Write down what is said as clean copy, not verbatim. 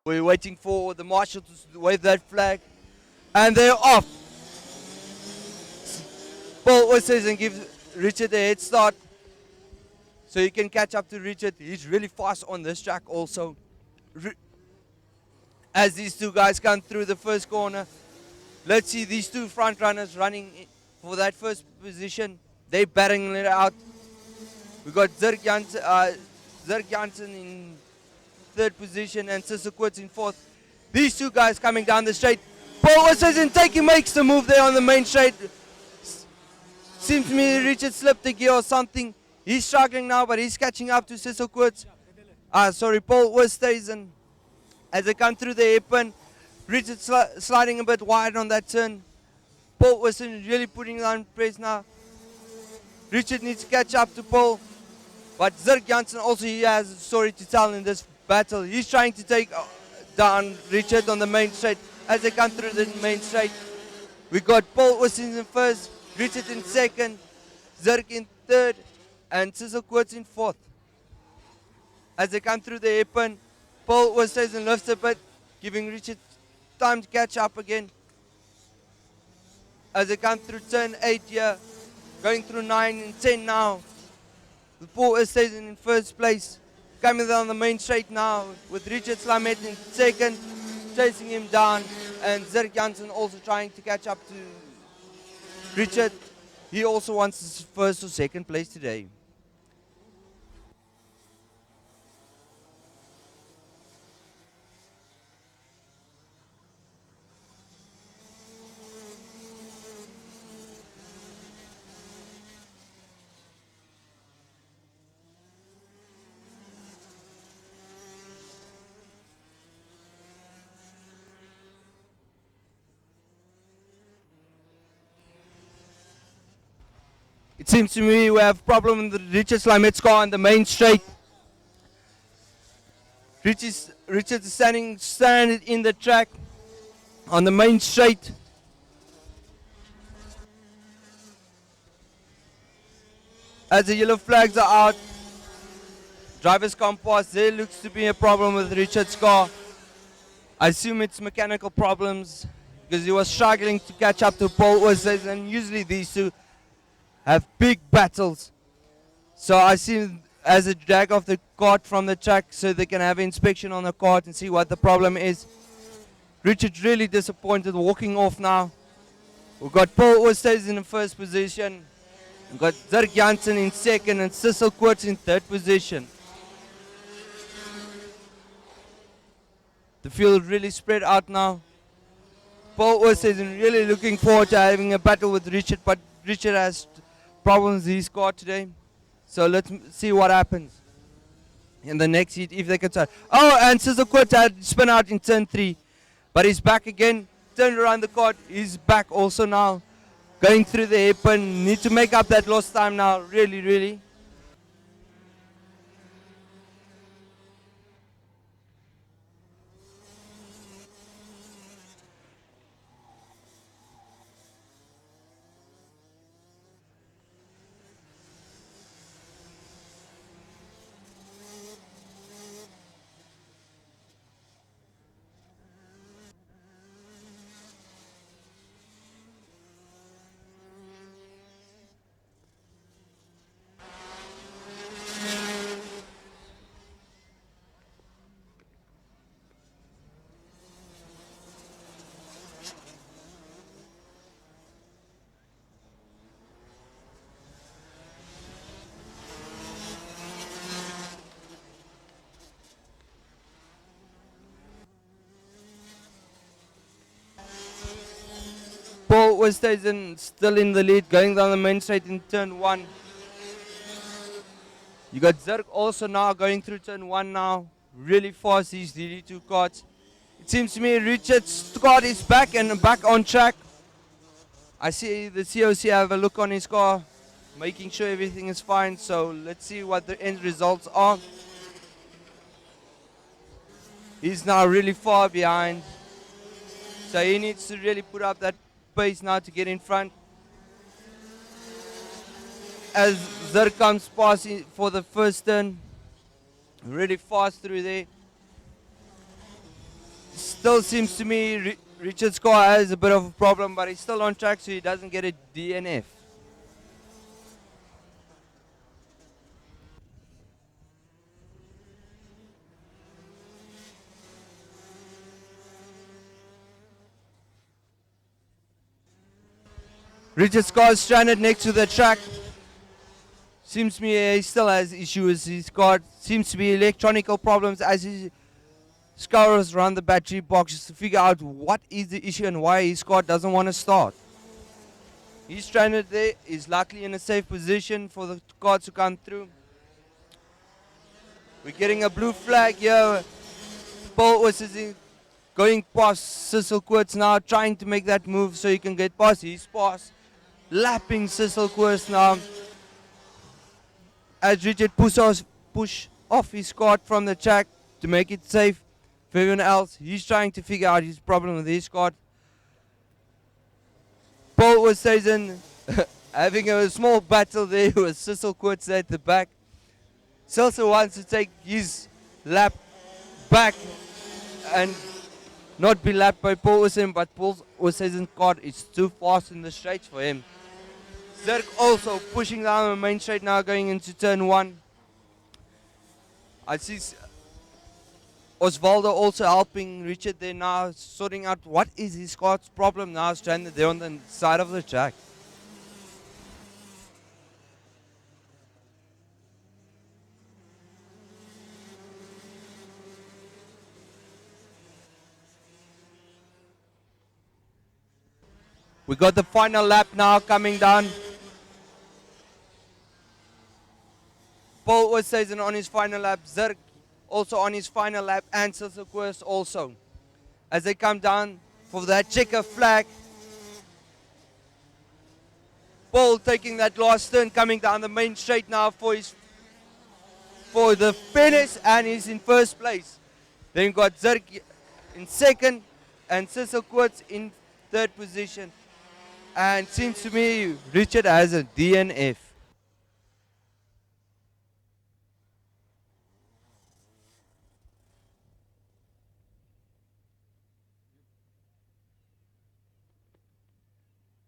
We're waiting for the marshal to wave that flag. And they're off. Paul whistles and gives Richard a head start. So you can catch up to Richard. He's really fast on this track also. As these two guys come through the first corner, let's see these two front runners running for that first position. They're battling it out. We've got Zirk Janssen in third position and Sissekoorts in fourth. These two guys coming down the straight. Paul Wissesen makes the move there on the main straight. Seems to me Richard slipped a gear or something. He's struggling now, but he's catching up to Sissekoorts. Paul Wissesen. As they come through the hairpin, Richard sliding a bit wide on that turn. Paul Wissesen really putting on press now. Richard needs to catch up to Paul. But Zirk Janssen also he has a story to tell in this battle. He's trying to take down Richard on the main straight. As they come through the main straight, we got Paul Wissesen in first, Richard in second, Zirk in third, and Sissekoorts in fourth. As they come through the hairpin, Paul Wissesen lifts a bit, giving Richard time to catch up again. As they come through turn 8 here, going through 9 and 10 now. Paul Wissesen in first place, coming down the main straight now with Richard Slamet in second, chasing him down, and Zirk Janssen also trying to catch up to Richard. He also wants his first or second place today. It seems to me we have a problem with Richard Slamet's car on the main straight. Richard is standing in the track on the main straight. As the yellow flags are out, drivers can't pass. There looks to be a problem with Richard's car. I assume it's mechanical problems because he was struggling to catch up to Paul Wissesen, and usually these two have big battles. So I see as a drag off the cart from the track so they can have inspection on the cart and see what the problem is. Richard's really disappointed walking off now. We've got Paul Wissesen in the first position. We've got Zirk Janssen in second and Sissekoorts in third position. The field really spread out now. Paul Wissesen really looking forward to having a battle with Richard, but Richard has problems with his car today. So let's see what happens in the next heat if they can start. Oh, and Sissekoorts had spin out in turn 3, but he's back again. Turned around the cart. He's back also now. Going through the hairpin. Need to make up that lost time now. Really. Paul Wissesen still in the lead, going down the main straight in turn 1. You got Zirk also now going through turn 1 now. Really fast, these DD2 carts. It seems to me Richard's car is back and back on track. I see the COC have a look on his car, making sure everything is fine. So let's see what the end results are. He's now really far behind. So he needs to really put up that pace now to get in front. As Zirk comes past for the first turn, really fast through there. Still seems to me Richard's car has a bit of a problem, but he's still on track, so he doesn't get a DNF. Richard's car is stranded next to the track. Seems to me he still has issues. His car seems to be electronical problems as he scours around the battery box to figure out what is the issue and why his car doesn't want to start. He's stranded there. He's luckily in a safe position for the car to come through. We're getting a blue flag here. Paul was going past Sisselkoorts now, trying to make that move so he can get past. He's past, lapping Sisselkoorts now. As Richard push off his car from the track to make it safe for everyone else. He's trying to figure out his problem with his car. Paul was saying having a small battle there with Sisselkoorts at the back. Silsa wants to take his lap back and not be lapped by Paul Osen, but Paul Osen's car is too fast in the straights for him. Zirk also pushing down the main straight now, going into turn 1. I see Osvaldo also helping Richard there now, sorting out what is his car's problem now, stranded there on the side of the track. We got the final lap now coming down. Paul Oosthuizen on his final lap, Zirk also on his final lap, and Sisselkoorts also. As they come down for that checker flag. Paul taking that last turn, coming down the main straight now for the finish, and he's in first place. Then got Zirk in second and Sisselkoorts in third position. And seems to me Richard has a DNF.